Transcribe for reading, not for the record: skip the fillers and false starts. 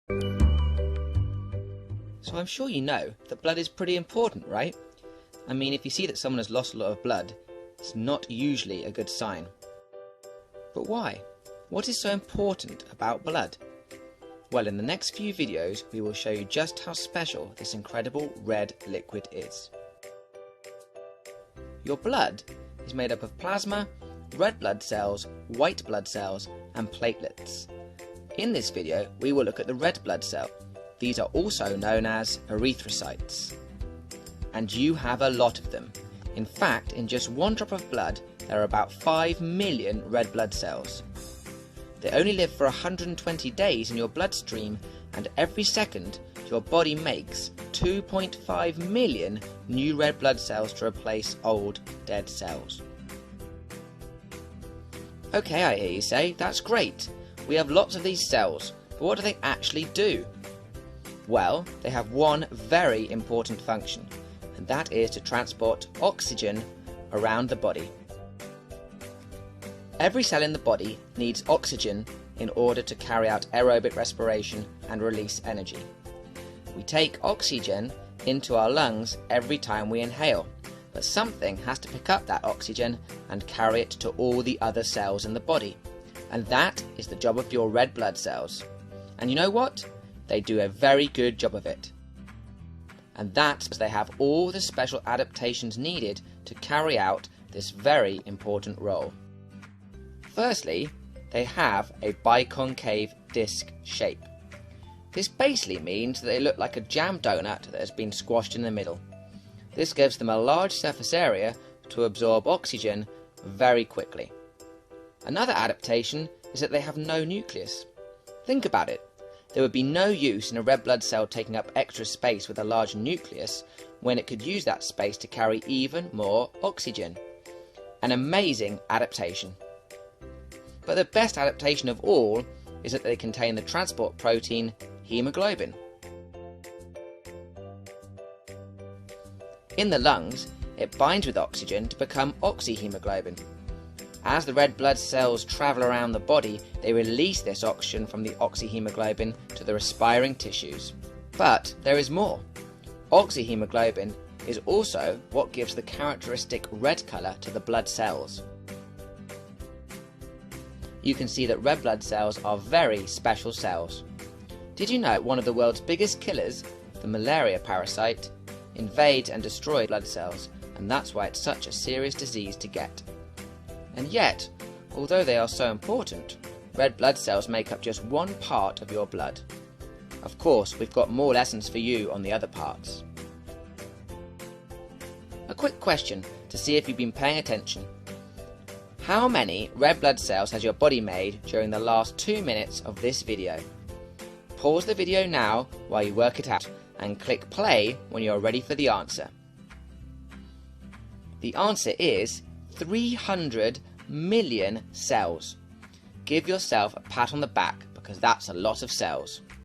So I'm sure you know that blood is pretty important, right? I mean, if you see that someone has lost a lot of blood, it's not usually a good sign. But why? What is so important about blood? Well, in the next few videos, we will show you just how special this incredible red liquid is. Your blood is made up of plasma, red blood cells, white blood cells, and platelets. In this video, we will look at the red blood cell. These are also known as erythrocytes. And you have a lot of them. In fact, in just one drop of blood, there are about 5 million red blood cells. They only live for 120 days in your bloodstream, and every second your body makes 2.5 million new red blood cells to replace old dead cells. Okay, I hear you say, that's great. We have lots of these cells, but what do they actually do? Well, they have one very important function, and that is to transport oxygen around the body. Every cell in the body needs oxygen in order to carry out aerobic respiration and release energy. We take oxygen into our lungs every time we inhale, but something has to pick up that oxygen and carry it to all the other cells in the body. And that is the job of your red blood cells. And you know what? They do a very good job of it. And that's because they have all the special adaptations needed to carry out this very important role. Firstly, they have a biconcave disc shape. This basically means that they look like a jam donut that has been squashed in the middle. This gives them a large surface area to absorb oxygen very quickly. Another adaptation is that they have no nucleus. Think about it. There would be no use in a red blood cell taking up extra space with a large nucleus when it could use that space to carry even more oxygen. An amazing adaptation. But the best adaptation of all is that they contain the transport protein hemoglobin. In the lungs, it binds with oxygen to become oxyhemoglobin. As the red blood cells travel around the body, they release this oxygen from the oxyhemoglobin to the respiring tissues. But there is more. Oxyhemoglobin is also what gives the characteristic red colour to the blood cells. You can see that red blood cells are very special cells. Did you know one of the world's biggest killers, the malaria parasite, invades and destroys blood cells, and that's why it's such a serious disease to get. And yet, although they are so important, red blood cells make up just one part of your blood. Of course, we've got more lessons for you on the other parts. A quick question to see if you've been paying attention. How many red blood cells has your body made during the last 2 minutes of this video? Pause the video now while you work it out and click play when you're ready for the answer. The answer is 300 million cells. Give yourself a pat on the back because that's a lot of cells.